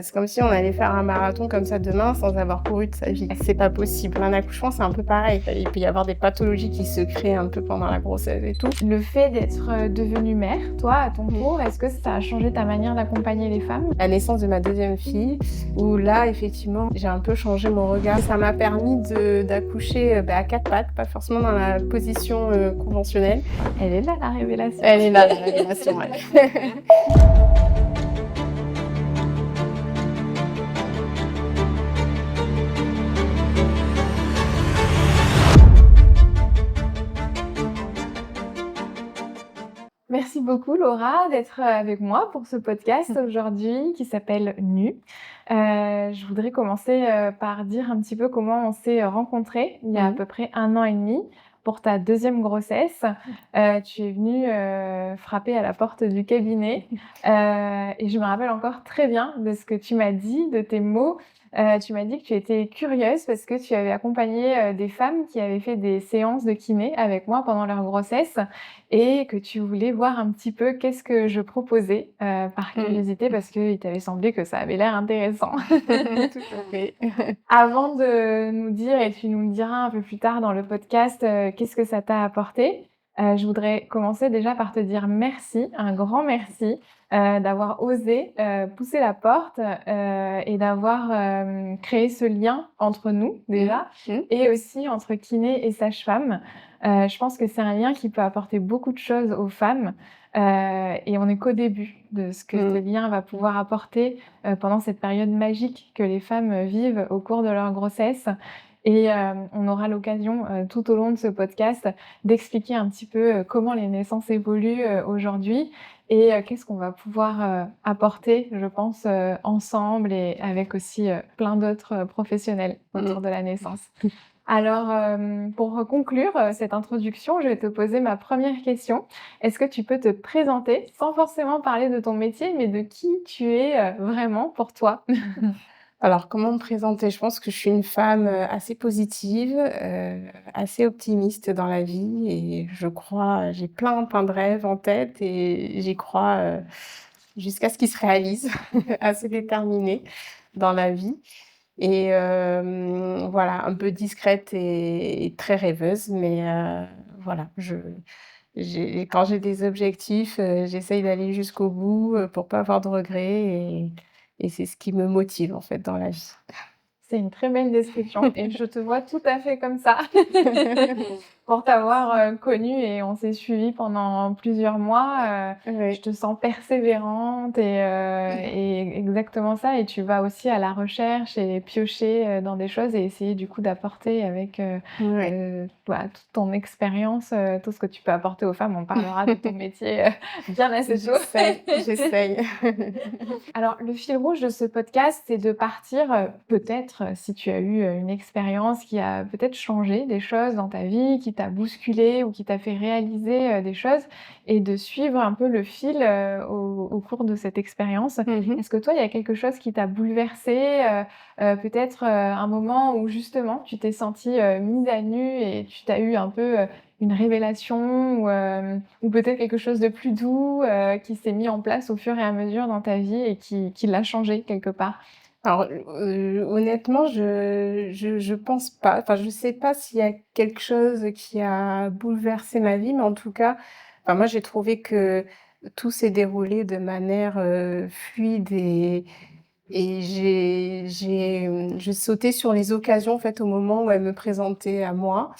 C'est comme si on allait faire un marathon comme ça demain sans avoir couru de sa vie. C'est pas possible. Un accouchement, c'est un peu pareil. Il peut y avoir des pathologies qui se créent un peu pendant la grossesse et tout. Le fait d'être devenue mère, toi, à ton tour, est-ce que ça a changé ta manière d'accompagner les femmes? La naissance de ma deuxième fille, où là, effectivement, j'ai un peu changé mon regard. Ça m'a permis d'accoucher à quatre pattes, pas forcément dans la position conventionnelle. Elle est là, la révélation. Elle est là, la révélation, ouais. Merci beaucoup Laura d'être avec moi pour ce podcast aujourd'hui qui s'appelle Nue. Je voudrais commencer par dire un petit peu comment on s'est rencontrés il y a à peu près 1 an et demi pour ta deuxième grossesse. Tu es venue frapper à la porte du cabinet et je me rappelle encore très bien de ce que tu m'as dit, de tes mots. Tu m'as dit que tu étais curieuse parce que tu avais accompagné des femmes qui avaient fait des séances de kiné avec moi pendant leur grossesse et que tu voulais voir un petit peu qu'est-ce que je proposais par curiosité parce qu'il t'avait semblé que ça avait l'air intéressant. Tout à fait. Avant de nous dire, et tu nous le diras un peu plus tard dans le podcast, qu'est-ce que ça t'a apporté, je voudrais commencer déjà par te dire merci, un grand merci, d'avoir osé pousser la porte et d'avoir créé ce lien entre nous déjà et aussi entre kiné et sage-femme. Je pense que c'est un lien qui peut apporter beaucoup de choses aux femmes et on n'est qu'au début de ce que ce lien va pouvoir apporter pendant cette période magique que les femmes vivent au cours de leur grossesse. Et on aura l'occasion tout au long de ce podcast d'expliquer un petit peu comment les naissances évoluent aujourd'hui et qu'est-ce qu'on va pouvoir apporter, je pense, ensemble et avec aussi plein d'autres professionnels autour de la naissance. Alors, pour conclure cette introduction, je vais te poser ma première question. Est-ce que tu peux te présenter sans forcément parler de ton métier, mais de qui tu es vraiment pour toi? Alors, comment me présenter? Je pense que je suis une femme assez positive, assez optimiste dans la vie et je crois, j'ai plein de rêves en tête et j'y crois jusqu'à ce qu'ils se réalisent, assez déterminée dans la vie. Et voilà, un peu discrète et très rêveuse, mais voilà, quand j'ai des objectifs, j'essaye d'aller jusqu'au bout pour pas avoir de regrets et c'est ce qui me motive en fait dans la vie. C'est une très belle description et je te vois tout à fait comme ça. Pour t'avoir connue et on s'est suivis pendant plusieurs mois, Oui. je te sens persévérante et exactement ça. Et tu vas aussi à la recherche et piocher dans des choses et essayer du coup d'apporter avec toute ton expérience, tout ce que tu peux apporter aux femmes. On parlera de ton métier bien assez tôt. J'essaye. Alors, le fil rouge de ce podcast, c'est de partir, peut-être, si tu as eu, une expérience qui a peut-être changé des choses dans ta vie, qui t'a bousculée ou qui t'a fait réaliser, des choses et de suivre un peu le fil, au cours de cette expérience. Est-ce que toi, il y a quelque chose qui t'a bouleversée, peut-être, un moment où justement tu t'es sentie, mise à nu et tu t'as eu un peu, une révélation ou peut-être quelque chose de plus doux qui s'est mis en place au fur et à mesure dans ta vie et qui l'a changé quelque part? Alors, honnêtement, je pense pas. Enfin, je sais pas s'il y a quelque chose qui a bouleversé ma vie, mais en tout cas, enfin, moi, j'ai trouvé que tout s'est déroulé de manière, fluide et je sautais sur les occasions, en fait, au moment où elles me présentaient à moi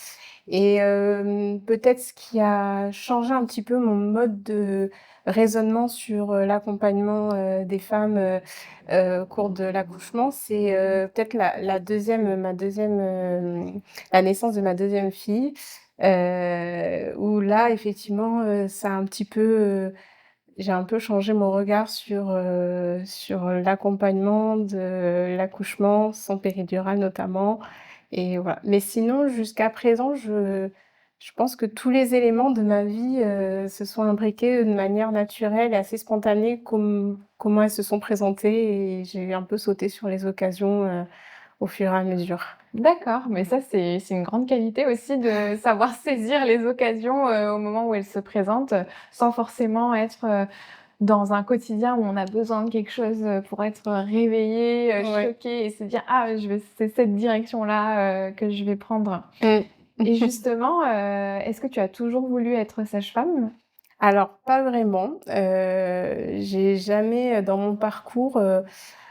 et peut-être ce qui a changé un petit peu mon mode de raisonnement sur, l'accompagnement, des femmes, au cours de l'accouchement, c'est, peut-être la naissance de ma deuxième fille, où là, effectivement, ça a un petit peu, j'ai un peu changé mon regard sur l'accompagnement de l'accouchement, sans péridurale notamment et voilà. Mais sinon, jusqu'à présent, je pense que tous les éléments de ma vie, se sont imbriqués de manière naturelle et assez spontanée comment elles se sont présentées et j'ai un peu sauté sur les occasions, au fur et à mesure. D'accord, mais ça c'est une grande qualité aussi de savoir saisir les occasions, au moment où elles se présentent, sans forcément être, dans un quotidien où on a besoin de quelque chose, pour être réveillé, Ouais. choqué et se dire: «Ah, c'est cette direction-là, que je vais prendre». Mmh. Et justement, est-ce que tu as toujours voulu être sage-femme? Alors pas vraiment, j'ai jamais, dans mon parcours,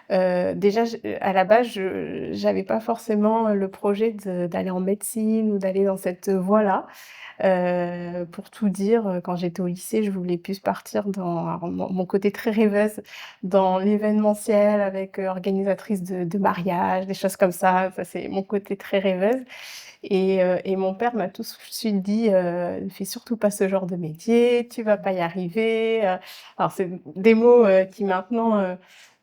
déjà à la base, je j'avais pas forcément, le projet d'aller en médecine ou d'aller dans cette voie-là. Pour tout dire, quand j'étais au lycée, je voulais plus partir dans alors mon côté très rêveuse, dans l'événementiel avec, organisatrice de mariage, des choses comme ça. Ça, c'est mon côté très rêveuse et mon père m'a tout de suite dit: «Ne fais surtout pas ce genre de métier, tu vas pas y arriver», alors c'est des mots, qui maintenant,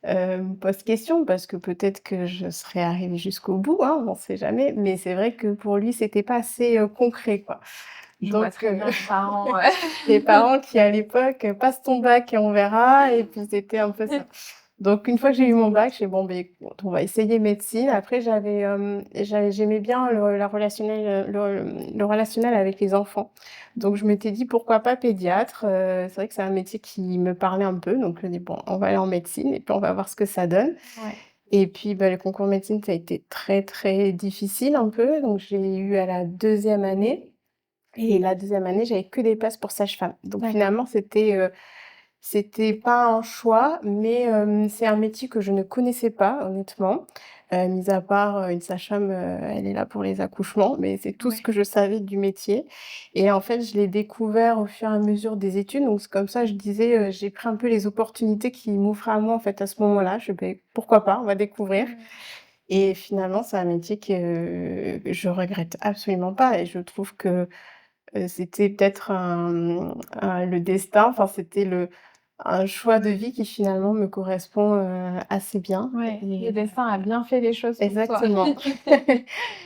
me posent question parce que peut-être que je serais arrivée jusqu'au bout, hein, on sait jamais, mais c'est vrai que pour lui, c'était pas assez, concret, quoi. Je vois Donc très bien les parents, ouais. les parents qui à l'époque, «Passe ton bac et on verra» et puis c'était un peu ça. Donc une fois que j'ai eu mon bac, j'ai dit: «Bon, beh, écoute, on va essayer médecine». Après j'aimais bien le relationnel avec les enfants. Donc je m'étais dit: «Pourquoi pas pédiatre?» C'est vrai que c'est un métier qui me parlait un peu, donc je me dis: «Bon, on va aller en médecine et puis on va voir ce que ça donne». Ouais, Et puis, bah, le concours médecine, ça a été très, très difficile un peu, donc j'ai eu à la deuxième année et la deuxième année, j'avais que des places pour sage-femme. Donc d'accord. finalement, c'était pas un choix, mais c'est un métier que je ne connaissais pas honnêtement, mis à part, une sage-femme, elle est là pour les accouchements, mais c'est tout ce Ouais. que je savais du métier et en fait, je l'ai découvert au fur et à mesure des études, donc c'est comme ça, je disais, j'ai pris un peu les opportunités qui m'offraient à moi, en fait, à ce moment-là. Je fais: «Beh, pourquoi pas? On va découvrir» Mmh. et finalement, c'est un métier que je regrette absolument pas et je trouve que, c'était peut-être le destin, enfin, c'était un choix de vie qui finalement me correspond, assez bien Ouais, le et destin a bien fait les choses pour toi. exactement.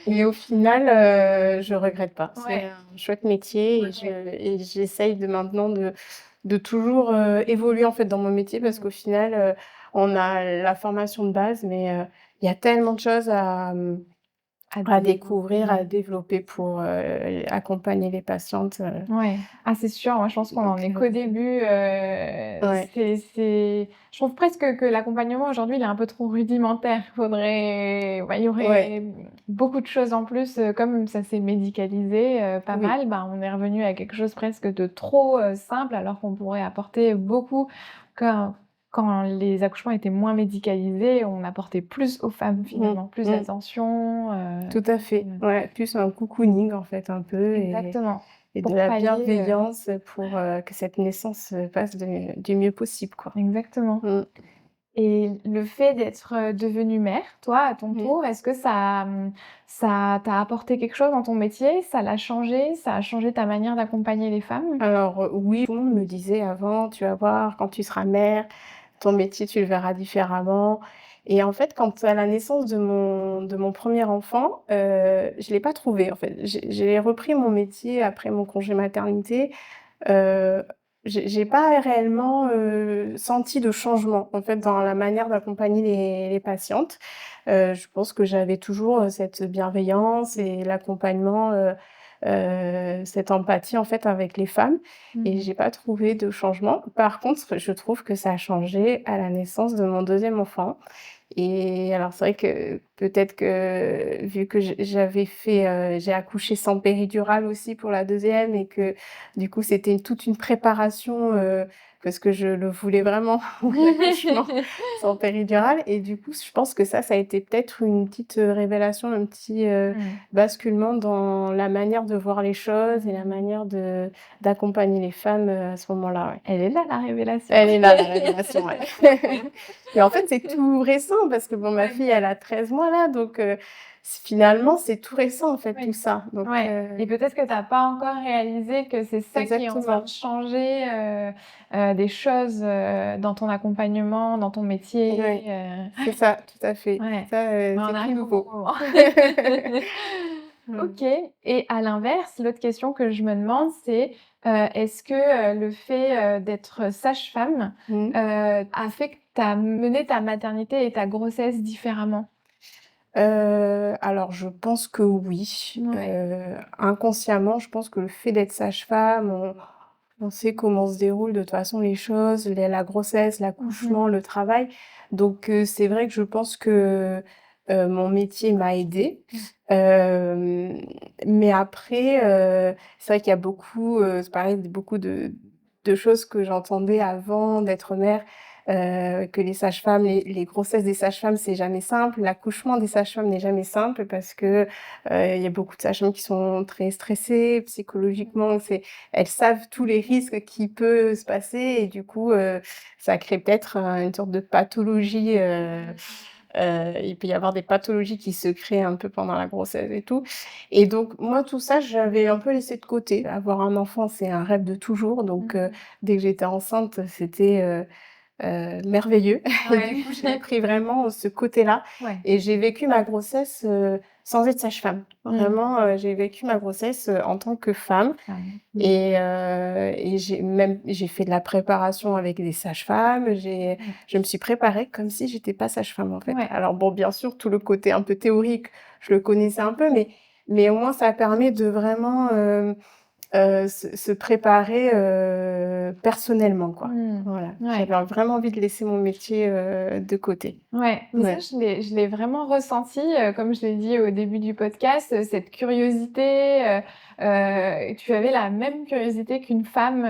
Et au final, je regrette pas. C'est Ouais, un chouette métier ouais. et j'essaye de maintenant de toujours, évoluer en fait dans mon métier parce Mmh. qu'au final, on a la formation de base mais, il y a tellement de choses À à développer. découvrir, à développer pour, accompagner les patientes, Ouais. Ah, c'est sûr, moi je pense qu'on en donc est qu'au début, ouais. je trouve presque que l'accompagnement aujourd'hui, il est un peu trop rudimentaire. Il y Ouais, aurait beaucoup de choses en plus, comme ça s'est médicalisé, pas oui. mal, bah, on est revenu à quelque chose presque de trop, simple alors qu'on pourrait apporter beaucoup quand quand les accouchements étaient moins médicalisés, on apportait plus aux femmes Mmh, finalement, plus mmh. d'attention, Tout à fait. Ouais, plus un cocooning en fait un peu exactement, et de pour la pallier, bienveillance pour, que cette naissance se passe du mieux possible, quoi. exactement. Mmh. Et le fait d'être, devenue mère, toi, à ton Mmh. tour, est-ce que ça t'a apporté quelque chose dans ton métier? Ça l'a changé? Ça a changé ta manière d'accompagner les femmes? Alors, oui, tout le monde me disait avant: «Tu vas voir, quand tu seras mère, ton métier, tu le verras différemment» et en fait, quand à la naissance de mon 1er enfant, je l'ai pas trouvé en fait. J'ai repris mon métier après mon congé maternité. Heu, j'ai pas réellement, senti de changement, en fait, dans la manière d'accompagner les patientes. Je pense que j'avais toujours, cette bienveillance et l'accompagnement, cette empathie, en fait, avec les femmes et Mmh. j'ai pas trouvé de changement. Par contre, je trouve que ça a changé à la naissance de mon deuxième enfant et alors c'est vrai que peut-être que vu que j'avais fait, j'ai accouché sans péridurale aussi pour la deuxième et que du coup c'était toute une préparation, parce que je le voulais vraiment mon accouchement sans péridurale et du coup je pense que ça a été peut-être une petite, révélation, un petit, Mmh. basculement dans la manière de voir les choses et la Mmh. manière d'accompagner les femmes, à ce moment-là, ouais. Elle est là la révélation. Elle est là la révélation, ouais. Mais en fait, c'est tout récent parce que bon, ma Ouais, fille, elle a 13 mois là, donc finalement, c'est tout récent en fait tout oui. ça, donc Ouais et peut-être que tu as pas encore réalisé que c'est ça qui est en train de exactement. changer, des choses, dans ton accompagnement, dans ton métier, Ouais, c'est ça, tout à fait. ouais, Ça, mais on c'est tout arrive au bon nouveau. moment. Mmh. OK et à l'inverse, l'autre question que je me demande, c'est, est-ce que, le fait, d'être sage-femme, Mmh. a fait que tu as mené ta maternité et ta grossesse différemment? Alors je pense que oui. Ouais. Inconsciemment, je pense que le fait d'être sage-femme, On sait comment se déroulent de toute façon les choses, la grossesse, Mmh. l'accouchement, le travail. Donc, c'est vrai que je pense que, mon métier m'a aidée. Mmh. Hem, mais après, c'est vrai qu'il y a beaucoup, c'est pareil, beaucoup de choses que j'entendais avant d'être mère, que les sages-femmes, les grossesses des sages-femmes, c'est jamais simple. L'accouchement des sages-femmes n'est jamais simple parce que, il y a beaucoup de sages-femmes qui sont très stressées psychologiquement. Elles savent tous les risques qui peut se passer et du coup, ça crée peut-être, une sorte de pathologie, il peut y avoir des pathologies qui se créent un peu pendant la grossesse et tout et donc moi, tout ça, j'avais un peu laissé de côté. Avoir un enfant, c'est un rêve de toujours donc Mmh. dès que j'étais enceinte, c'était, merveilleux et du Ouais. coup, j'ai pris vraiment ce côté-là Ouais. et j'ai vécu ma grossesse, sans être sage-femme. Mmh. Vraiment, j'ai vécu ma grossesse, en tant que femme Femme. Mmh. et j'ai fait de la préparation avec des sages-femmes. Mmh. Je me suis préparée comme si j'étais pas sage-femme, en fait. Ouais. Alors bon, bien sûr, tout le côté un peu théorique, je le connaissais un peu, mais au moins ça permet de vraiment, se préparer, personnellement, quoi. Mmh. Voilà, Ouais. j'avais vraiment envie de laisser mon métier, de côté. Ouais, mais ça, Ouais. je l'ai vraiment ressenti, comme je l'ai dit au début du podcast, cette curiosité, tu avais la même curiosité qu'une femme,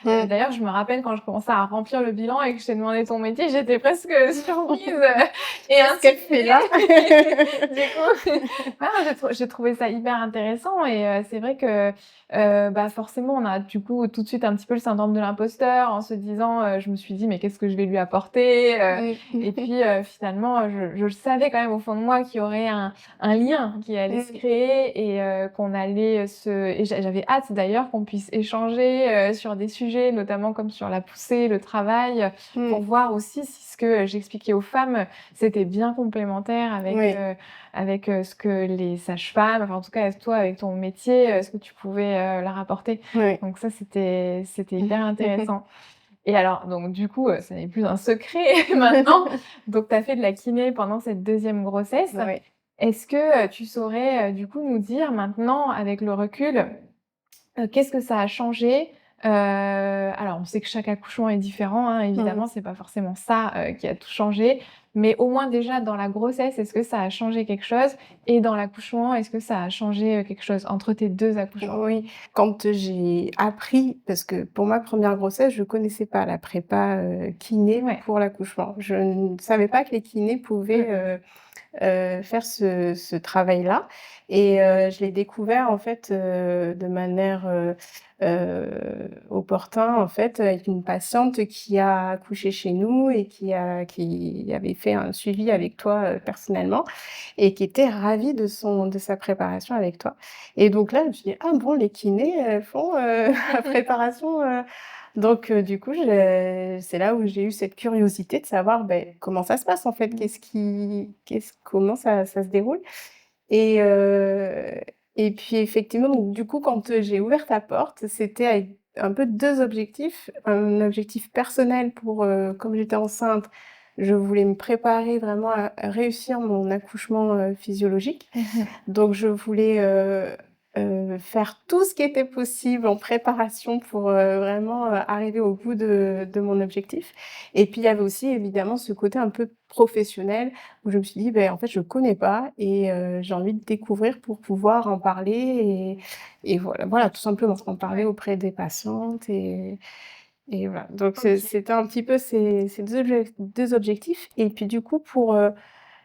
Mmh. d'ailleurs, je me rappelle quand je commençais à remplir le bilan et que je t'ai demandé ton métier, j'étais presque surprise, et Qu'est-ce qu'elle fait là? intimidée. Du coup, ouais, j'ai trouvé ça hyper intéressant et c'est vrai que, bah, forcément, on a du coup tout de suite un petit peu le syndrome de l'imposteur en se disant, je me suis dit: «Mais qu'est-ce que je vais lui apporter?» Et Mmh. puis, finalement, je savais quand même au fond de moi qu'il y aurait un lien qui allait se Mmh. créer et qu'on allait, se et j'avais hâte d'ailleurs qu'on puisse échanger, sur des sujets, notamment comme sur la poussée, le travail, pour Mmh. voir aussi si ce que j'expliquais aux femmes, c'était bien complémentaire Oui, avec, ce que les sages-femmes, enfin, en tout cas, toi, avec ton métier, ce que tu pouvais, leur apporter. oui. Donc ça, c'était hyper intéressant. Et alors, donc du coup, ça n'est plus un secret maintenant. Donc tu as fait de la kiné pendant cette deuxième grossesse. Oui. Est-ce que, tu saurais, du coup nous dire maintenant avec le recul, qu'est-ce que ça a changé? Alors on sait que chaque accouchement est différent, hein, Mmh. évidemment, c'est pas forcément ça, qui a tout changé. Mais au moins déjà dans la grossesse, est-ce que ça a changé quelque chose? Et dans l'accouchement, est-ce que ça a changé, quelque chose entre tes 2 accouchements? Oui, quand j'ai appris parce que pour ma première grossesse, je connaissais pas la prépa, kiné Ouais. pour l'accouchement. Je ne savais pas que les kinés pouvaient, Mmh. faire ce travail-là et je l'ai découvert en fait, de manière, opportun en fait, avec une patiente qui a accouché chez nous et qui avait fait un suivi avec toi, personnellement et qui était ravie de sa préparation avec toi et donc là, je me suis dit: «Ah bon, les kinés, elles font, la préparation, donc du coup, c'est là où j'ai eu cette curiosité de savoir, beh, comment ça se passe en fait? Comment ça se déroule? Et heu et puis effectivement, donc du coup, quand, j'ai ouvert ta porte, c'était avec un peu 2 objectifs. Un objectif personnel pour, comme j'étais enceinte, je voulais me préparer vraiment à réussir mon accouchement, physiologique. Mmh. Donc je voulais, faire tout ce qui était possible en préparation pour, vraiment, arriver au bout de mon objectif et puis il y avait aussi évidemment ce côté un peu professionnel où je me suis dit: «Beh, en fait, je connais pas et j'ai envie de découvrir pour pouvoir en parler» et voilà, tout simplement, en parler Ouais. auprès des patientes et voilà. Donc OK. c'était un petit peu ces 2 objectifs et puis du coup pour,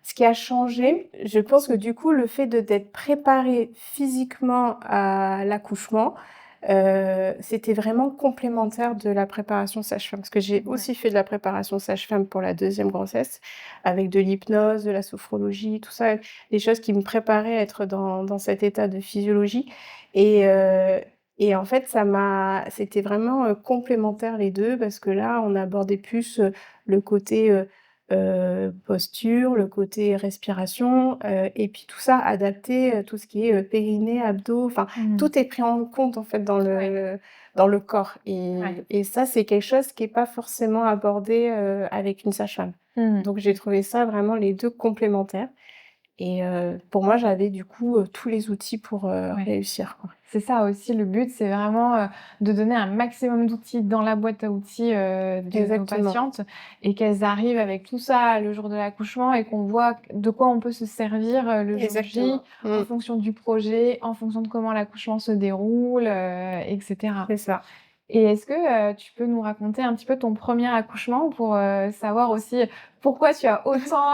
ce qui a changé, je pense que du coup, le fait d'être préparée physiquement à l'accouchement, c'était vraiment complémentaire de la préparation sage-femme. Parce que j'ai Ouais. aussi fait de la préparation sage-femme pour la deuxième grossesse, avec de l'hypnose, de la sophrologie, tout ça, des choses qui me préparaient à être dans cet état de physiologie et heu et en fait, c'était vraiment, complémentaire les 2 parce que là, on abordait plus, le côté, posture, le côté respiration, et puis tout ça adapté, tout ce qui est, périnée, abdos, enfin Mmh. tout est pris en compte en fait Ouais. dans le corps Ouais. et ça c'est quelque chose qui est pas forcément abordé, avec une sage-femme. Mmh. Donc j'ai trouvé ça vraiment les 2 complémentaires et pour moi j'avais du coup, tous les outils pour, Ouais. réussir quoi. C'est ça aussi le but, c'est vraiment, de donner un maximum d'outils dans la boîte à outils, de nos Exactement, patientes et qu'elles arrivent avec tout ça le jour de l'accouchement et qu'on voit de quoi on peut se servir, le jour J, exactement. en Mmh, fonction du projet, en fonction de comment l'accouchement se déroule, et cetera. c'est ça. Et est-ce que, tu peux nous raconter un petit peu ton premier accouchement pour, savoir aussi pourquoi tu as autant,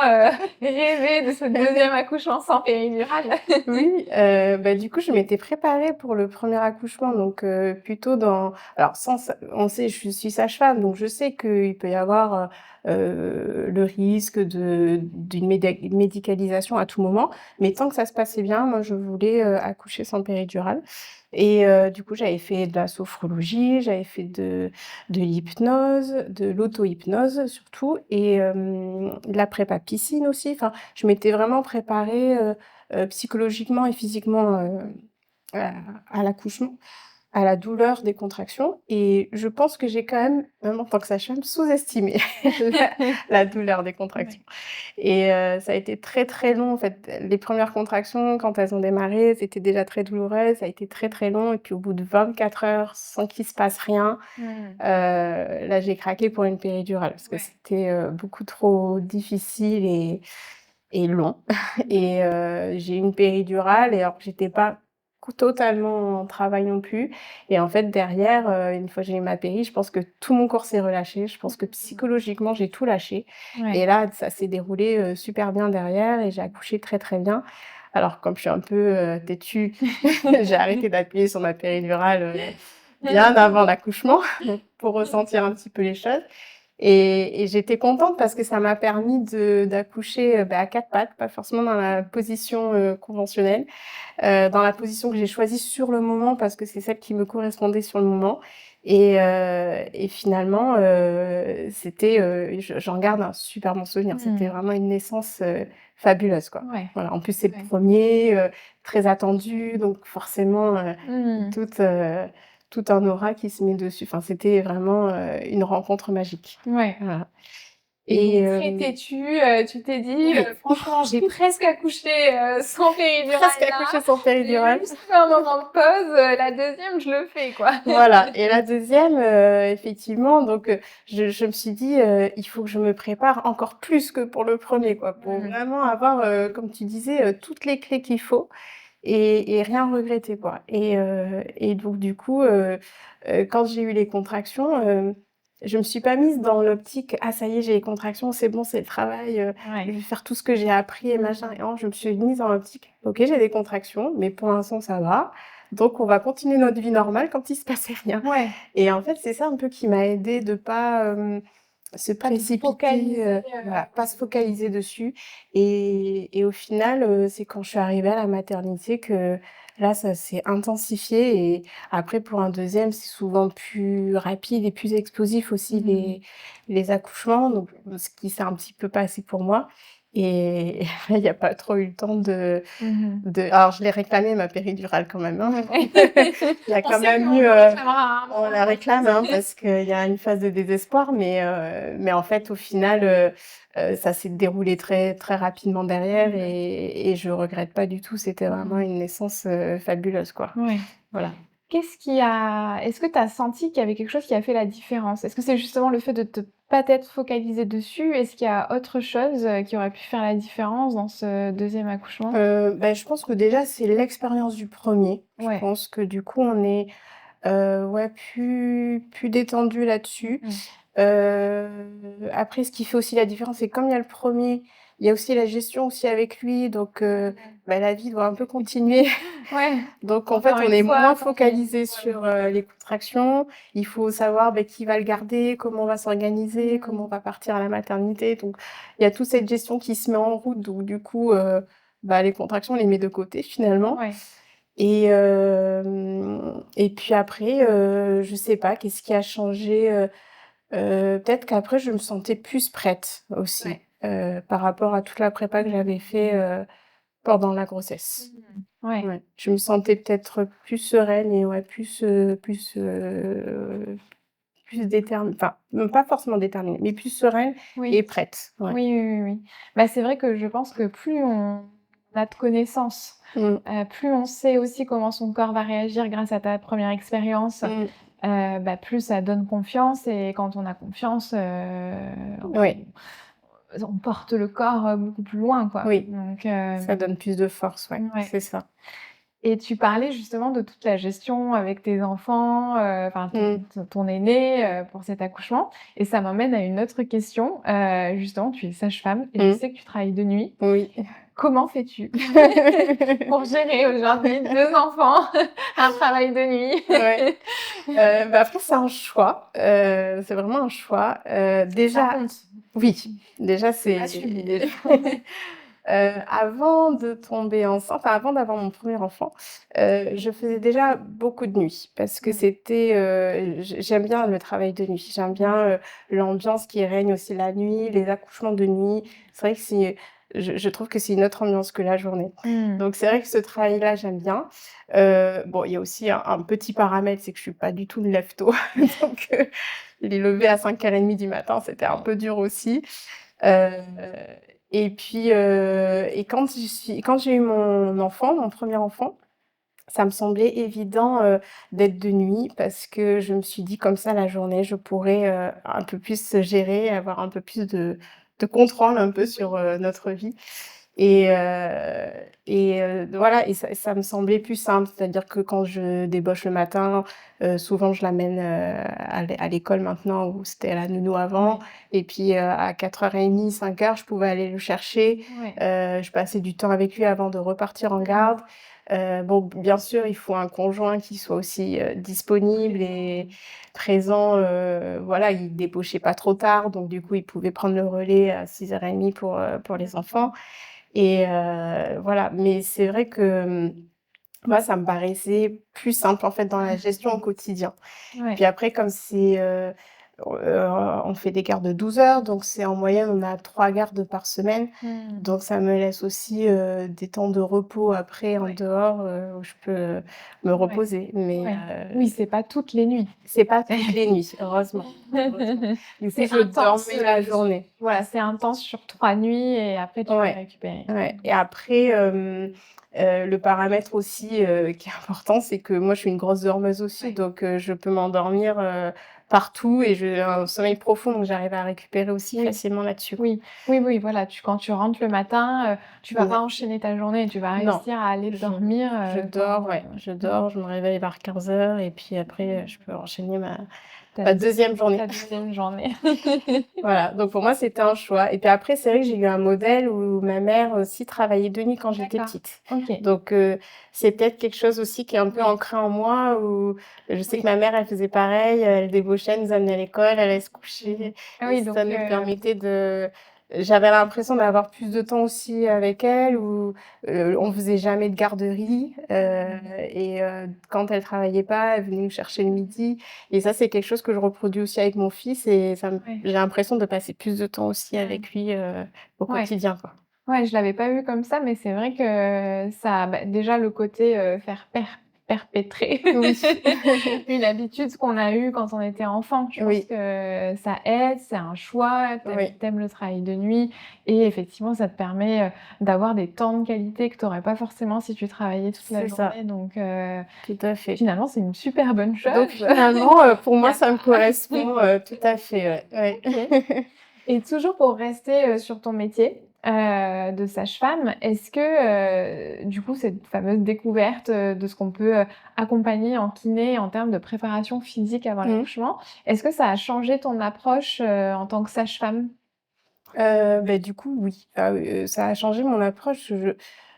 rêvé de ce deuxième accouchement sans péridurale? Oui, bah, du coup, je m'étais préparée pour le premier accouchement, donc plutôt dans alors sans sa on sait je suis sage-femme, donc je sais qu'il peut y avoir, le risque d'une médicalisation à tout moment, mais tant que ça se passait bien, moi, je voulais, accoucher sans péridurale et du coup, j'avais fait de la sophrologie, j'avais fait de l'hypnose, de l'auto-hypnose surtout et de la prépa piscine aussi. Enfin, je m'étais vraiment préparée, psychologiquement et physiquement, à à l'accouchement, à la douleur des contractions et je pense que j'ai quand même en tant que sage-femme, sous-estimé la la douleur des contractions Ouais. et ça a été très, très long en fait. Les premières contractions, quand elles ont démarré, c'était déjà très douloureux, ça a été très, très long et puis au bout de 24 heures sans qu'il se passe rien, Mmh. là, j'ai craqué pour une péridurale parce que Ouais. c'était, beaucoup trop difficile et long et j'ai eu une péridurale et alors j'étais pas totalement en travail non plus et en fait derrière, une fois que j'ai eu ma péri, je pense que tout mon corps s'est relâché. Je pense que psychologiquement, j'ai tout lâché Ouais. et là, ça s'est déroulé, super bien derrière et j'ai accouché très, très bien. Alors comme je suis un peu, têtue, j'ai arrêté d'appuyer sur ma péridurale, bien avant l'accouchement pour ressentir un petit peu les choses et j'étais contente parce que ça m'a permis d'accoucher, bah, à 4 pattes, pas forcément dans la position, conventionnelle, dans la position que j'ai choisie sur le moment parce que c'est celle qui me correspondait sur le moment et finalement, c'était, j'en garde un super bon souvenir. C'était Mmh. vraiment une naissance, fabuleuse, quoi. Ouais. Voilà, en plus, c'est le Ouais. premier très attendu, donc forcément, Mmh. toute, tout un aura qui se met dessus. Enfin, c'était vraiment, une rencontre magique. Ouais. Voilà Et et donc très têtue, tu t'es dit: oui, «Franchement, j'ai presque accouché, sans péridurale presque là, accouché sans j'ai péridurale. juste fait un moment de pause, la deuxième je le fais quoi». Voilà et la deuxième effectivement donc je me suis dit, «Il faut que je me prépare encore plus que pour le premier quoi, pour Mmh. vraiment avoir, comme tu disais, toutes les clés qu'il faut et rien regretter quoi» et donc du coup, quand j'ai eu les contractions, je me suis pas mise dans l'optique: «Ah ça y est, j'ai les contractions, c'est bon, c'est le travail, je Ouais. vais faire tout ce que j'ai appris et machin» et non, je me suis mise dans l'optique: «OK, j'ai des contractions, mais pour l'instant ça va, donc on va continuer notre vie normale comme s'il se passait rien» Ouais. et en fait, c'est ça un peu qui m'a aidée de pas, se Pas te précipiter, focaliser, voilà, pas se focaliser dessus et au final, c'est quand je suis arrivée à la maternité que là, ça s'est intensifié et après pour un deuxième, c'est souvent plus rapide et plus explosif aussi mmh. les accouchements, donc ce qui s'est un petit peu passé pour moi et il y a pas trop eu le temps Mmh. alors je l'ai réclamé ma péridurale quand même, hein. Ouais. Il y a On quand sait même qu'on eu, le réclamera à un on moment la donné. réclame, hein, parce qu'il y a une phase de désespoir, mais en fait, au final, ça s'est déroulé très, très rapidement derrière Mmh. et je regrette pas du tout. C'était vraiment Mmh. une naissance, fabuleuse, quoi. Ouais. Voilà. Est-ce que tu as senti qu'il y avait quelque chose qui a fait la différence? Est-ce que c'est justement le fait de te pas t'être focalisée dessus? Est-ce qu'il y a autre chose, qui aurait pu faire la différence dans ce deuxième accouchement? Bah, je pense que déjà, c'est l'expérience du premier. Je Ouais. pense que du coup, on est, ouais, plus détendu là-dessus. Mmh. Après ce qui fait aussi la différence, c'est comme il y a le premier, il y a aussi la gestion aussi avec lui, donc Mmh. bah, la vie doit un peu continuer. Ouais, Donc en fait, encore on une est fois, moins focalisé sur, les contractions. Il faut savoir, beh, qui va le garder, comment on va s'organiser, comment on mmh, va partir à la maternité. Donc il y a toute cette gestion qui se met en route, donc du coup, bah, les contractions, on les met de côté finalement ouais, et puis après, je sais pas, qu'est-ce qui a changé, peut-être qu'après je me sentais plus prête aussi, ouais. par rapport à toute la prépa que j'avais fait, pendant la grossesse. Mmh. Ouais, Ouais, je me sentais peut-être plus sereine et ouais, plus enfin, pas forcément déterminée, mais plus sereine et oui. prête. Ouais. Oui, oui, oui, oui. Bah, c'est vrai que je pense que plus on a de connaissances, Mmh. plus on sait aussi comment son corps va réagir grâce à ta première expérience, Mmh. bah, plus ça donne confiance et quand on a confiance, Oui, on porte le corps, beaucoup plus loin, quoi. oui, Donc ça donne plus de force, ouais, ouais. c'est ça. Et tu parlais justement de toute la gestion avec tes enfants, enfin Mmh. ton aîné, pour cet accouchement et ça m'amène à une autre question. Justement, tu es sage-femme et je Mmh. sais que tu travailles de nuit. Oui. Comment fais-tu pour gérer aujourd'hui 2 enfants, un travail de Ouais. nuit? Bah, après c'est un choix, c'est vraiment un choix. Ça Déjà compte, oui, déjà c'est pas subi. avant de tomber enceinte, enfin avant d'avoir mon premier enfant, je faisais déjà beaucoup de nuit parce que Mmh. c'était, j'aime bien le travail de nuit. J'aime bien, l'ambiance qui règne aussi la nuit, les accouchements de nuit. C'est vrai que je trouve que c'est une autre ambiance que la journée. Mmh. Donc c'est vrai que ce travail-là, j'aime bien. Bon, il y a aussi un petit paramètre, c'est que je suis pas du tout une lève-tôt donc les lever à 5:30 du matin, c'était un peu dur aussi. Heu et puis, et quand j'ai eu mon enfant, mon premier enfant, ça me semblait évident, d'être de nuit parce que je me suis dit: «Comme ça, la journée, je pourrais, un peu plus gérer, avoir un peu plus de contrôle un peu sur, notre vie». Et voilà, et ça me semblait plus simple. C'est-à-dire que quand je débauche le matin, souvent je l'amène, à l'école maintenant, où c'était la nounou avant, Ouais, et puis, à 4:30, 5:00, je pouvais aller le chercher. ouais. Je passais du temps avec lui avant de repartir en garde. Bon, bien sûr, il faut un conjoint qui soit aussi, disponible et présent, voilà, il débauchait pas trop tard, donc du coup, il pouvait prendre le relais à 6:30 pour les enfants. Et voilà, mais c'est vrai que, moi, ça me paraissait plus simple, en fait, dans la gestion au quotidien. Ouais. Puis après, comme c'est, on fait des gardes de 12 heures, donc c'est en moyenne, on a 3 gardes par semaine. Mmh. Donc ça me laisse aussi, des temps de repos après en Ouais, dehors, où je peux me ouais, reposer. Mais ouais. Oui, c'est pas toutes les nuits. c'est pas toutes les nuits, heureusement, heureusement. Du coup, C'est je intense, dormais la journée. voilà, c'est intense sur 3 nuits et après tu peux Ouais, récupérer. ouais, et après, le paramètre aussi, qui est important, c'est que moi, je suis une grosse dormeuse aussi, Ouais. donc je peux m'endormir, partout, et j'ai un sommeil profond, donc j'arrive à récupérer aussi Oui, facilement là-dessus, quoi. oui, oui, oui, voilà, quand tu rentres le matin, tu vas Ouais. pas enchaîner ta journée, tu vas Non, réussir à aller je dormir, je dors, quand, ouais, je mmh, dors, je me réveille vers 15:00, et puis après, je peux enchaîner ta ma deuxi deuxième journée. ta 2e journée. Voilà, donc pour moi, c'était un choix, et puis après, c'est vrai que j'ai eu un modèle où ma mère aussi travaillait de nuit quand j'étais D'accord, petite. OK. Donc c'est peut-être quelque chose aussi qui est un peu Oui, ancré en moi, où je sais que oui. ma mère, elle faisait pareil, elle débauchait, elle nous amenait à l'école, elle allait se Mmh. coucher, Ah et oui, ça donc nous permettait de j'avais l'impression d'avoir plus de temps aussi avec elle, où, on faisait jamais de garderie, et quand elle travaillait pas, elle venait nous chercher le midi, et ça, c'est quelque chose que je reproduis aussi avec mon fils, et ça me ouais. j'ai l'impression de passer plus de temps aussi Mmh. avec lui, au Ouais. quotidien, quoi. Ouais, je l'avais pas vu comme ça, mais c'est vrai que ça bah, déjà le côté, faire perpétrer Oui. une habitude qu'on a eue quand on était enfant. Je pense Oui, que ça aide, c'est un choix, oui, tu aimes le travail de nuit et effectivement, ça te permet, d'avoir des temps de qualité que tu aurais pas forcément si tu travaillais toute la c'est ça, journée donc tout à fait. finalement, c'est une super bonne chose. Donc finalement, pour Il y moi, a ça me pas correspond, tout à fait, ouais, OK. ouais. Et toujours pour rester, sur ton métier, de sage-femme, est-ce que, du coup, cette fameuse découverte, de ce qu'on peut, accompagner en kiné en termes de préparation physique avant Mmh. l'accouchement, est-ce que ça a changé ton approche, en tant que sage-femme? Beh, du coup, oui. Ah, ça a changé mon approche.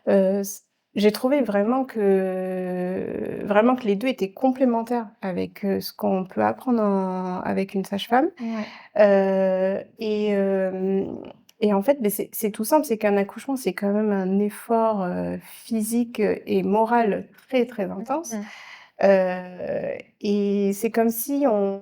S J'ai trouvé vraiment que les 2 étaient complémentaires avec, ce qu'on peut apprendre avec une sage-femme. Ouais. Et en fait, beh, c'est tout simple, c'est qu'un accouchement, c'est quand même un effort, physique, et moral très, très intense. Mmh. Et c'est comme si on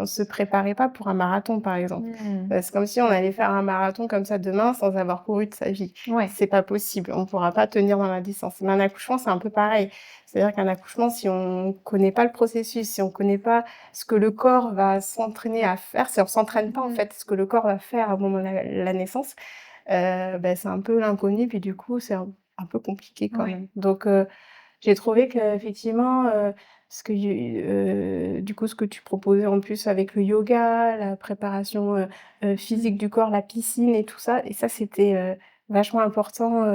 se préparait pas pour un marathon, par exemple. Mmh. C'est comme si on allait faire un marathon comme ça demain sans avoir couru de sa vie. Ouais. C'est pas possible, on pourra pas tenir dans la distance. Mais un accouchement, c'est un peu pareil. C'est-à-dire qu'un accouchement, si on connaît pas le processus, si on connaît pas ce que le corps va s'entraîner à faire, si on s'entraîne pas, en Mmh. fait, ce que le corps va faire au moment de la naissance, bah, c'est un peu l'inconnu, puis du coup, c'est un peu compliqué quand Ouais. même. Donc j'ai trouvé qu'effectivement, ce que du coup, ce que tu proposais en plus avec le yoga, la préparation, Mmh. physique du corps, la piscine et tout ça et ça, c'était, vachement important,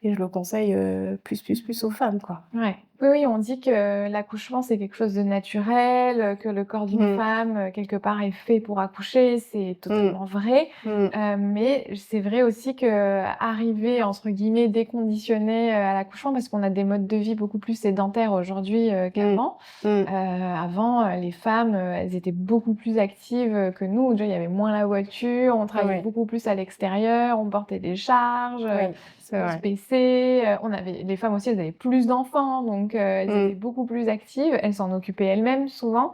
et je le conseille, plus aux Mmh. femmes, quoi. Ouais. Oui, oui, on dit que l'accouchement, c'est quelque chose de naturel, que le corps d'une Mmh. femme, quelque part, est fait pour accoucher. C'est Mmh. totalement vrai. Mmh. Mais c'est vrai aussi qu'arriver, entre guillemets, «déconditionné», à l'accouchement, parce qu'on a des modes de vie beaucoup plus sédentaires aujourd'hui, Mmh. qu'avant. Mmh. Avant, les femmes, elles étaient beaucoup plus actives, que nous. Déjà, il y avait moins la voiture, on travaillait Ouais. beaucoup plus à l'extérieur, on portait des charges, Oui, c'est on se vrai. paissait, on avait les femmes aussi, elles avaient plus d'enfants, donc elles étaient Mmh. beaucoup plus actives. Elles s'en occupaient elles-mêmes souvent.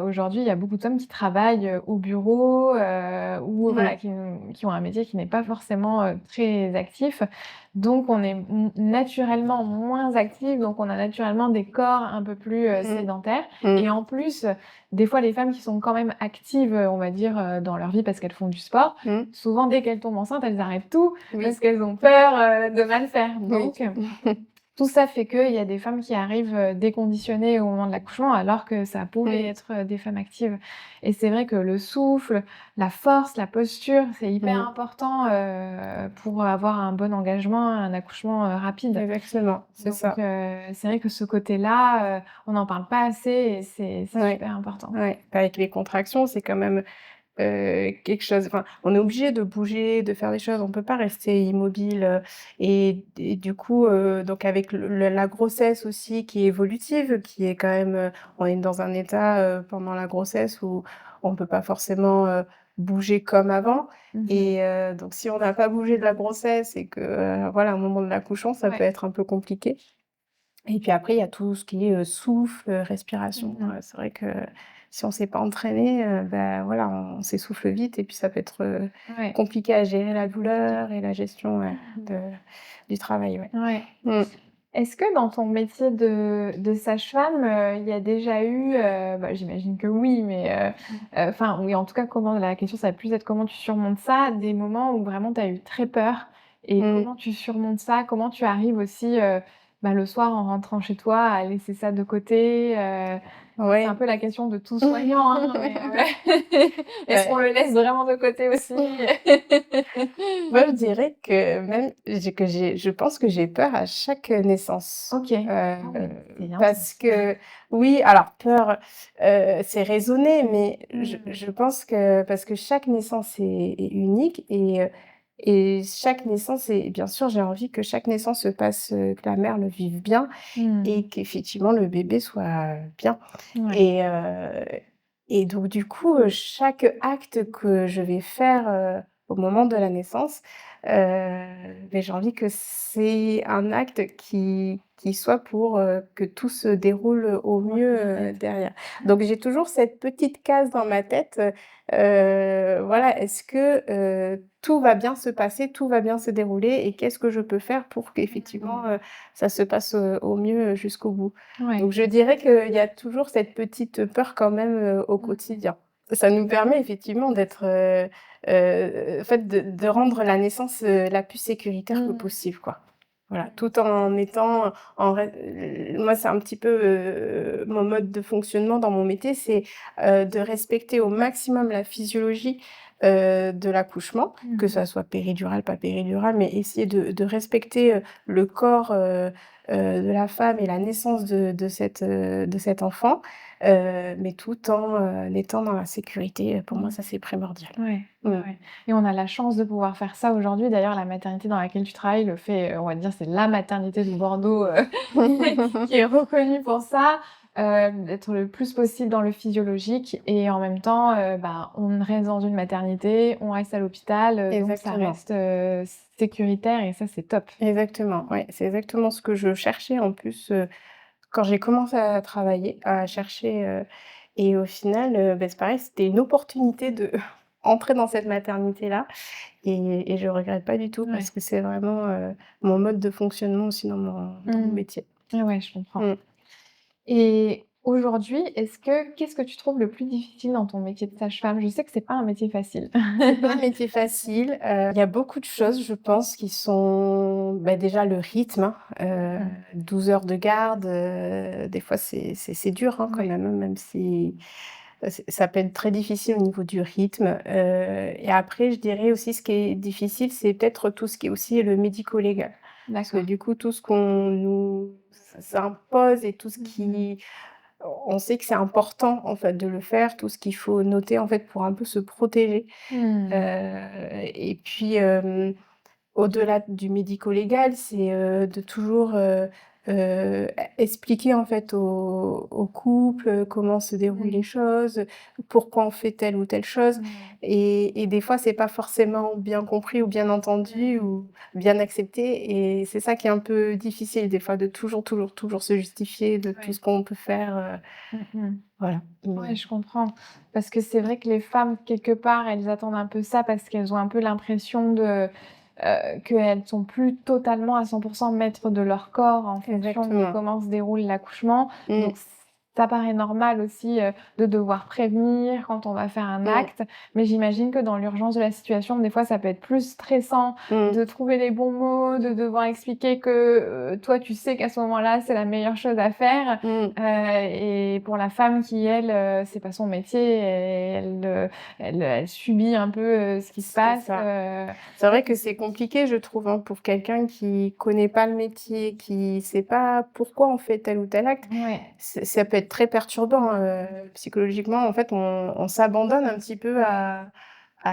Aujourd'hui, il y a beaucoup de femmes qui travaillent, au bureau, ou voilà, Mmh. qui ont un métier qui n'est pas forcément, très actif. Donc on est naturellement moins actives, donc on a naturellement des corps un peu plus, Mmh. sédentaires Mmh. et en plus, des fois les femmes qui sont quand même actives, on va dire, dans leur vie parce qu'elles font du sport, Mmh. souvent dès qu'elles tombent enceintes, elles arrêtent tout Oui, parce qu'elles ont peur, de mal faire. oui. Donc tout ça fait qu'il y a des femmes qui arrivent, déconditionnées au moment de l'accouchement, alors que ça pouvait Mmh. être, des femmes actives et c'est vrai que le souffle, la force, la posture, c'est hyper Mmh. important, pour avoir un bon engagement, un accouchement, rapide. Exactement, c'est Donc ça. c'est vrai que ce côté-là, on n'en parle pas assez et c'est Ouais, super important. ouais. Avec les contractions, c'est quand même, quelque chose enfin, on est obligé de bouger, de faire des choses, on peut pas rester immobile, et du coup, donc avec la grossesse aussi qui est évolutive, qui est quand même, on est dans un état, pendant la grossesse où on peut pas forcément, bouger comme avant Mmh. et donc si on n'a pas bougé de la grossesse et que, voilà, au moment de l'accouchement, ça peut Ouais. être un peu compliqué et puis après, il y a tout ce qui est, souffle, respiration, Mmh. c'est vrai que si on s'est pas entraîné, bah, voilà, on s'essouffle vite et puis ça peut être, Ouais, compliqué à gérer la compliqué. douleur et la gestion, ouais, Mmh. du travail, ouais. Ouais. Mmh. Est-ce que dans ton métier de sage-femme, il y a déjà eu, bah, j'imagine que oui, mais enfin, oui, en tout cas, comment la question, ça va plus être comment tu surmontes ça, des moments où vraiment tu as eu très peur et Mmh. comment tu surmontes ça? Comment tu arrives aussi, bah, le soir en rentrant chez toi à laisser ça de côté? C'est un Ouais. peu la question de tout soignant, hein, mais est-ce qu'on Ouais. le laisse vraiment de côté aussi? Moi, je dirais que même je pense que j'ai peur à chaque naissance, OK. Ah oui, c'est parce intense. que oui, alors peur, c'est raisonné, mais je Mmh. je pense que parce que chaque naissance est unique et chaque naissance est bien sûr, j'ai envie que chaque naissance se passe, que la mère le vive bien Mmh. et qu'effectivement le bébé soit bien Ouais. et heu et donc du coup, chaque acte que je vais faire, au moment de la naissance, beh, j'ai envie que c'est un acte qui soit pour, que tout se déroule au Pour mieux, le bien-être. derrière. Donc j'ai toujours cette petite case dans ma tête, voilà, est-ce que, tout va bien se passer, tout va bien se dérouler et qu'est-ce que je peux faire pour qu'effectivement, Mmh. ça se passe, au mieux, jusqu'au bout? Ouais. Donc je dirais qu'il y a toujours cette petite peur quand même, au Mmh. quotidien. Ça nous permet effectivement d'être, en fait de rendre la naissance, la plus sécuritaire que Mmh. possible, quoi. Voilà, tout en étant en ré moi c'est un petit peu, mon mode de fonctionnement dans mon métier, c'est, de respecter au maximum la physiologie, de l'accouchement, que Mmh. ça soit péridurale, pas péridurale, mais essayer de respecter, le corps, de la femme et la naissance de cet enfant, mais tout en, étant dans la sécurité, pour moi Mmh. ça c'est primordial. Ouais, ouais, Mmh. ouais et on a la chance de pouvoir faire ça aujourd'hui. D'ailleurs, la maternité dans laquelle tu travailles le fait, on va dire, c'est la maternité de Bordeaux, qui est reconnue pour ça, d'être le plus possible dans le physiologique et en même temps, bah, on reste dans une maternité, on reste à l'hôpital, donc ça Exactement, reste, sécuritaire et ça, c'est top. exactement, ouais, c'est exactement ce que je cherchais en plus, quand j'ai commencé à travailler, à chercher, et au final, beh, c'est pareil, c'était une opportunité de entrer dans cette maternité-là et je regrette pas du tout parce Ouais. que c'est vraiment, mon mode de fonctionnement aussi dans mon Mmh. métier. Ouais, ouais, je comprends. Mmh. Et Aujourd'hui, qu'est-ce que tu trouves le plus difficile dans ton métier de sage-femme? Je sais que c'est pas un métier facile. C'est pas un métier facile, il y a beaucoup de choses, je pense, qui sont, bah, déjà le rythme, hein, Mmh. 12 heures de garde, des fois c'est dur, hein, quand Ouais, même, hein, même si, ça peut être très difficile au niveau du rythme, et après je dirais aussi ce qui est difficile, c'est peut-être tout ce qui est aussi le médico-légal. Parce que d'accord. du coup, tout ce qu'on nous impose et tout ce Mmh. qui on sait que c'est important, en fait, de le faire, tout ce qu'il faut noter, en fait, pour un peu se protéger. Mmh. Et puis, au-delà du médico-légal, c'est, de toujours, expliquer en fait au couple, comment se déroulent les Mmh. choses, pourquoi on fait telle ou telle chose, Ouais. et des fois c'est pas forcément bien compris ou bien entendu Mmh. ou bien accepté, et c'est ça qui est un peu difficile des fois, de toujours, toujours, toujours se justifier de tout ce Ouais. qu'on peut faire, Mmh mh. voilà. Ouais, Mmh. je comprends. Parce que c'est vrai que les femmes, quelque part, elles attendent un peu ça parce qu'elles ont un peu l'impression qu'elles sont plus totalement à 100 maîtres de leur corps en fonction de Exactement. comment se déroule l'accouchement. Mmh. Donc ça paraît normal aussi, de devoir prévenir quand on va faire un Mmh. acte. Mais j'imagine que dans l'urgence de la situation, des fois, ça peut être plus stressant Mmh. de trouver les bons mots, de devoir expliquer que, toi, tu sais qu'à ce moment-là, c'est la meilleure chose à faire. Mmh. Et pour la femme qui, elle, c'est pas son métier et elle subit un peu, ce qui se C'est passe, ça. C'est vrai que c'est compliqué, je trouve, hein, pour quelqu'un qui connaît pas le métier, qui sait pas pourquoi on fait tel ou tel acte. ouais. Ça peut être très perturbant, psychologiquement. En fait, on s'abandonne un petit peu à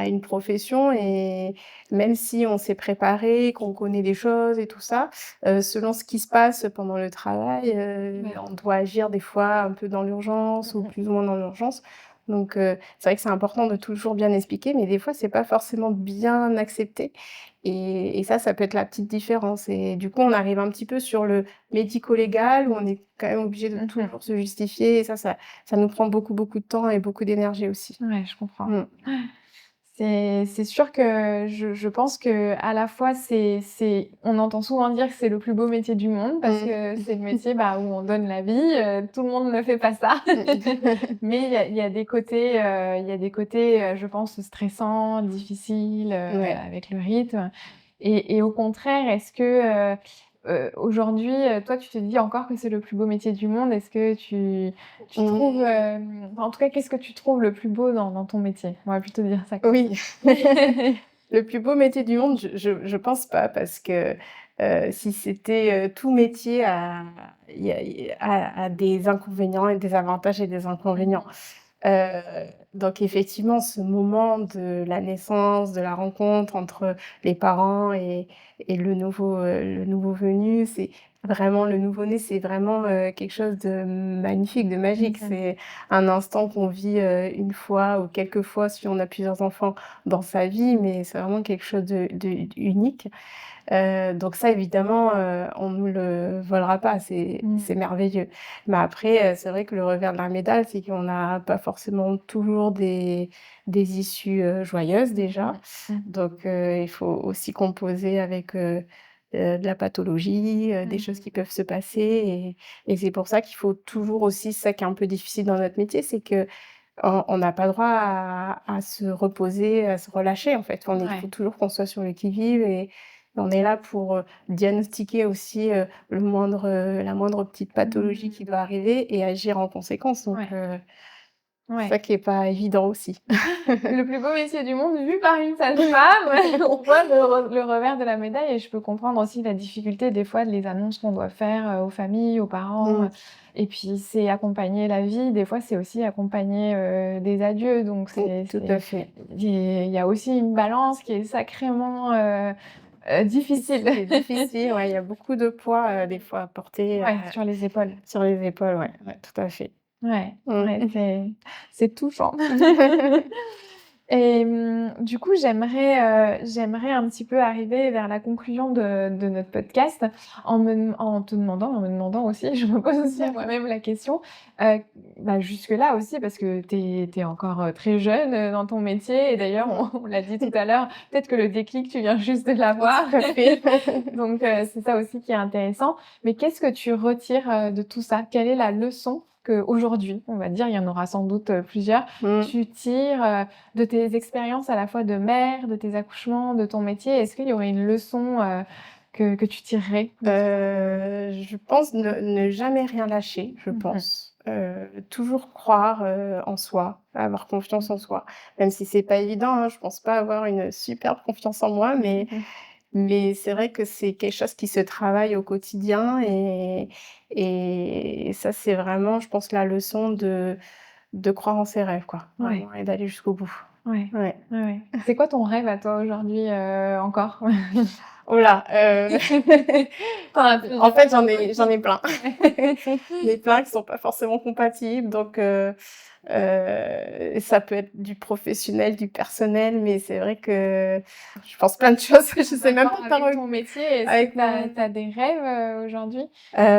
une profession, et même si on s'est préparé, qu'on connaît des choses et tout ça, selon ce qui se passe pendant le travail, Ouais. on doit agir des fois un peu dans l'urgence ou Mmh mh. plus ou moins dans l'urgence. Donc c'est vrai que c'est important de toujours bien expliquer, mais des fois, c'est pas forcément bien accepté, et ça peut être la petite différence, et du coup, on arrive un petit peu sur le médico-légal où on est quand même obligé de Mmh. toujours se justifier, et ça nous prend beaucoup, beaucoup de temps et beaucoup d'énergie aussi. Ouais, je comprends. Mmh. C'est sûr que je pense qu'à la fois on entend souvent dire que c'est le plus beau métier du monde parce Mmh. que c'est le métier, bah, où on donne la vie, tout le monde ne fait pas ça. Mais il y a des côtés, je pense stressants, difficiles, Ouais. avec le rythme et au contraire, est-ce que, aujourd'hui, toi, tu te dis encore que c'est le plus beau métier du monde? Est-ce que tu trouves, Mmh. en tout cas, qu'est-ce que tu trouves le plus beau dans ton métier? On va plutôt dire ça comme Oui. ça. Le plus beau métier du monde, je pense pas, parce que, si c'était, tout métier a des inconvénients et des avantages et des inconvénients. Mmh. Heu, donc effectivement, ce moment de la naissance, de la rencontre entre les parents et le nouveau venu, c'est vraiment le nouveau-né, c'est vraiment, quelque chose de magnifique, de magique. Mmh. C'est un instant qu'on vit, une fois ou quelques fois si on a plusieurs enfants dans sa vie, mais c'est vraiment quelque chose de unique. Donc ça évidemment, on nous le volera pas, c'est Mmh. merveilleux. Mais après, c'est vrai que le revers de la médaille, c'est qu'on n'a pas forcément toujours des issues, joyeuses déjà. Mmh. Mmh. Donc il faut aussi composer avec, de la pathologie, des choses Mmh. qui peuvent se passer, et c'est pour ça qu'il faut toujours aussi, ça qui est un peu difficile dans notre métier, c'est qu'on n'a pas le droit à se reposer, à se relâcher, en fait. Il faut Ouais. toujours qu'on soit sur le qui-vive, et on est là pour, diagnostiquer aussi, la moindre petite pathologie qui Mmh. doit arriver et agir en conséquence. Donc Ouais. c'est Ouais. ça qui est pas évident aussi. Le plus beau métier du monde vu par une sage-femme. On voit le revers de la médaille et je peux comprendre aussi la difficulté des fois de les annonces qu'on doit faire, aux familles, aux parents, Mmh. et puis c'est accompagner la vie, des fois c'est aussi accompagner, des adieux donc Mmh, tout à fait. il y a aussi une balance qui est sacrément, difficile. C'est difficile, ouais, il y a beaucoup de poids, des fois à porter, Ouais, sur les épaules. sur les épaules, ouais, ouais, tout à fait. Ouais, Mmh. ouais, c'est touchant. Et du coup, j'aimerais un petit peu arriver vers la conclusion de notre podcast en me demandant aussi, je me pose aussi à moi-même la question, heu, bah, jusque-là aussi parce que tu es encore, très jeune, dans ton métier et d'ailleurs on l'a dit tout à l'heure, peut-être que le déclic, tu viens juste de l'avoir. Tout à fait. Donc c'est ça aussi qui est intéressant. Mais qu'est-ce que tu retires, de tout ça? Quelle est la leçon qu'aujourd'hui, on va dire, il y en aura sans doute, plusieurs, Mmh. tu tires, de tes expériences à la fois de mère, de tes accouchements, de ton métier? Est-ce qu'il y aurait une leçon, que tu tirerais de tout ça? Je pense ne jamais rien lâcher, je Mmh mh. pense. Toujours croire, en soi, avoir confiance en soi. Même si c'est pas évident, hein, je pense pas avoir une superbe confiance en moi, mais Mmh. c'est vrai que c'est quelque chose qui se travaille au quotidien et ça, c'est vraiment, je pense, la leçon de croire en ses rêves, quoi, Ouais, vraiment et d'aller jusqu'au bout. ouais, Ouais. ouais, ouais. C'est quoi ton rêve à toi aujourd'hui, encore? Oh là, Tu as en plusieurs fait, j'en ai plein. ouais. J'en ai plein qui sont pas forcément compatibles, donc ça peut être du professionnel, du personnel, mais c'est vrai que je pense plein de choses, je En sais même accord pas par avec ton métier, est-ce que avec tu as mon tu as des rêves, aujourd'hui?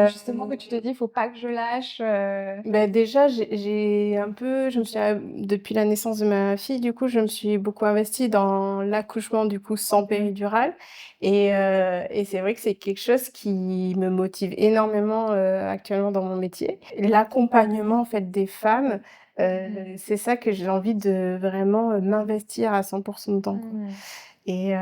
Justement que hem tu te dis: «Faut pas que je lâche», Bah, déjà, j'ai un peu je me suis, depuis la naissance de ma fille, du coup, je me suis beaucoup investie dans l'accouchement, du coup, sans Mmh. péridurale et c'est vrai que c'est quelque chose qui me motive énormément, actuellement dans mon métier. L'accompagnement, en fait, des femmes, Mmh. c'est ça que j'ai envie de vraiment, m'investir à 100 dedans, quoi. Mmh. Et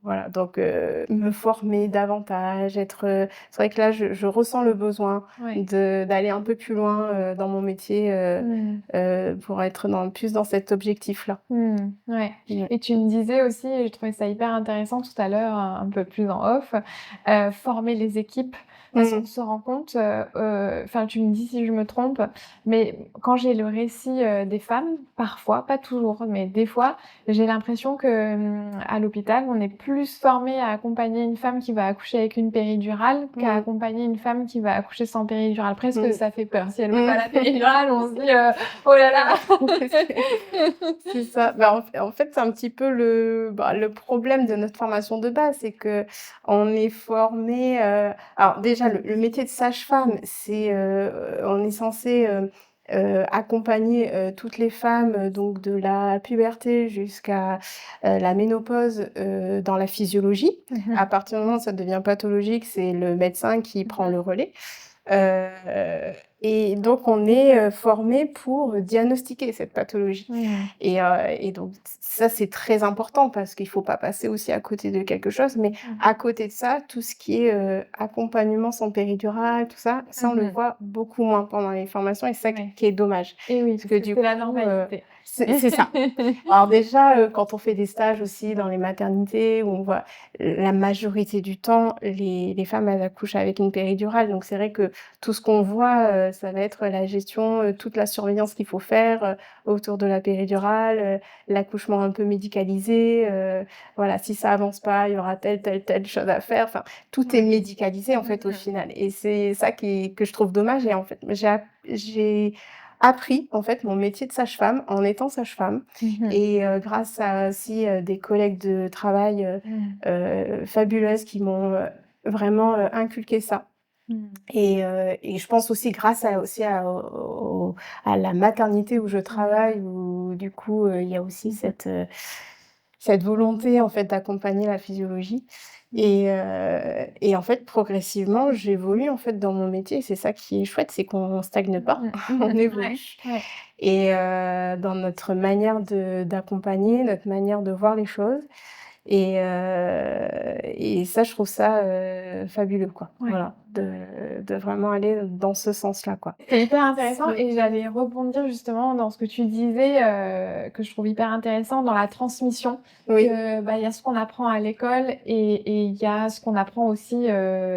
voilà, donc me former davantage, c'est vrai que là, je ressens le besoin Ouais. d'aller un peu plus loin, dans mon métier, Mmh. pour être plus dans cet objectif-là. Mmh. Ouais Ouais. et tu me disais aussi et je trouvais ça hyper intéressant tout à l'heure, un peu plus en off, former les équipes parce qu'on Mmh. se rend compte, enfin, tu me dis si je me trompe, mais quand j'ai le récit, des femmes, parfois, pas toujours, mais des fois, j'ai l'impression que, à l'hôpital, on est plus formé à accompagner une femme qui va accoucher avec une péridurale qu'à Mmh. accompagner une femme qui va accoucher sans péridurale. Presque, Mmh. ça fait peur. Si elle veut pas Mmh. la péridurale, on se dit, «Oh là là!» C'est ça. Bah, en fait, c'est un petit peu le problème de notre formation de base, c'est qu'on est formé. Alors déjà, le métier de sage-femme, on est censé, accompagner, toutes les femmes, donc de la puberté jusqu'à, la ménopause, dans la physiologie. Mmh À mh. partir du moment où ça devient pathologique, c'est le médecin qui prend Mmh. le relais. Heu et donc on est, formés pour diagnostiquer cette pathologie Mmh. et donc ça, c'est très important parce qu'il faut pas passer aussi à côté de quelque chose, mais Mmh. à côté de ça, tout ce qui est, accompagnement sans péridurale, tout ça, ça, on le Mmh. voit beaucoup moins pendant les formations et c'est ça Ouais qui est dommage. et oui, Parce parce que que du c'est la coup, normalité. c'est ça. Alors déjà, quand on fait des stages aussi dans les maternités où on voit la majorité du temps, les femmes, elles accouchent avec une péridurale. Donc c'est vrai que tout ce qu'on voit, ça va être la gestion, toute la surveillance qu'il faut faire, autour de la péridurale, l'accouchement un peu médicalisé, voilà, si ça avance pas, il y aura telle chose à faire. Enfin, tout est Ouais. médicalisé, en fait, au Mmh. final et c'est ça que je trouve dommage et en fait, j'ai appris, en fait, mon métier de sage-femme en étant sage-femme Mmh. et grâce à aussi, des collègues de travail, Mmh. fabuleuses qui m'ont, vraiment, inculqué ça Mmh. et je pense aussi grâce à aussi à la maternité où je Mmh. travaille où du coup, il y a aussi cette volonté en fait d'accompagner la physiologie Mmh. et en fait progressivement j'évolue en fait dans mon métier et c'est ça qui est chouette, c'est qu'on stagne pas, Mmh. on Ouais, évolue ouais. et dans notre manière d'accompagner, notre manière de voir les choses et ça je trouve ça, fabuleux quoi. Ouais. Voilà, de vraiment aller dans ce sens-là quoi. C'est hyper intéressant Mmh. et j'allais rebondir justement dans ce que tu disais, que je trouve hyper intéressant dans la transmission, Oui, que, bah, il y a ce qu'on apprend à l'école et il y a ce qu'on apprend aussi,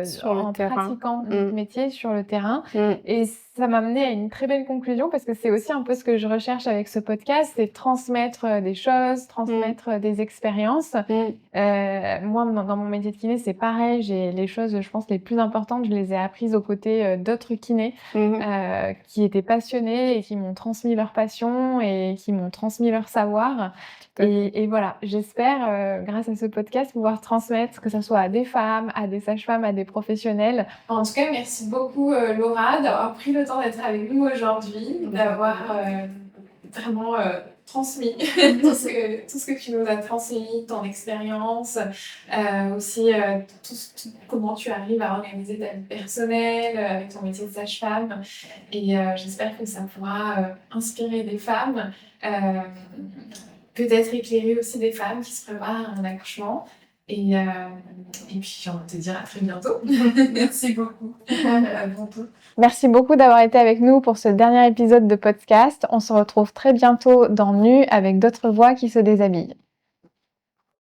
sur le en terrain. pratiquant Mmh. notre métier sur le terrain Mmh. et ça m'a amené à une très belle conclusion parce que c'est aussi un peu ce que je recherche avec ce podcast, c'est transmettre, des choses, Mmh. transmettre, des expériences. Mmh. Moi, dans mon métier de kiné, c'est pareil, j'ai les choses, je pense, les plus importantes, je les ai apprises aux côtés, d'autres kinés, Mmh mh. qui étaient passionnés et qui m'ont transmis leur passion et qui m'ont transmis leur savoir Tout à fait. et voilà, j'espère, grâce à ce podcast, pouvoir transmettre, que ça soit à des femmes, à des sages-femmes, à des professionnels. En tout cas, merci beaucoup, Laura, d'avoir pris le temps d'être avec nous aujourd'hui, d'avoir, vraiment, transmis tout ce que tu nous as transmis, ton expérience, aussi comment tu arrives à organiser ta vie personnelle avec ton métier de sage-femme. Et j'espère que ça pourra inspirer des femmes, euh, peut-être éclairer aussi des femmes qui se préparent à un accouchement. Et puis, on va te dire à très bientôt. Merci beaucoup. À bientôt. Merci beaucoup d'avoir été avec nous pour ce dernier épisode de podcast. On se retrouve très bientôt dans Nu avec d'autres voix qui se déshabillent.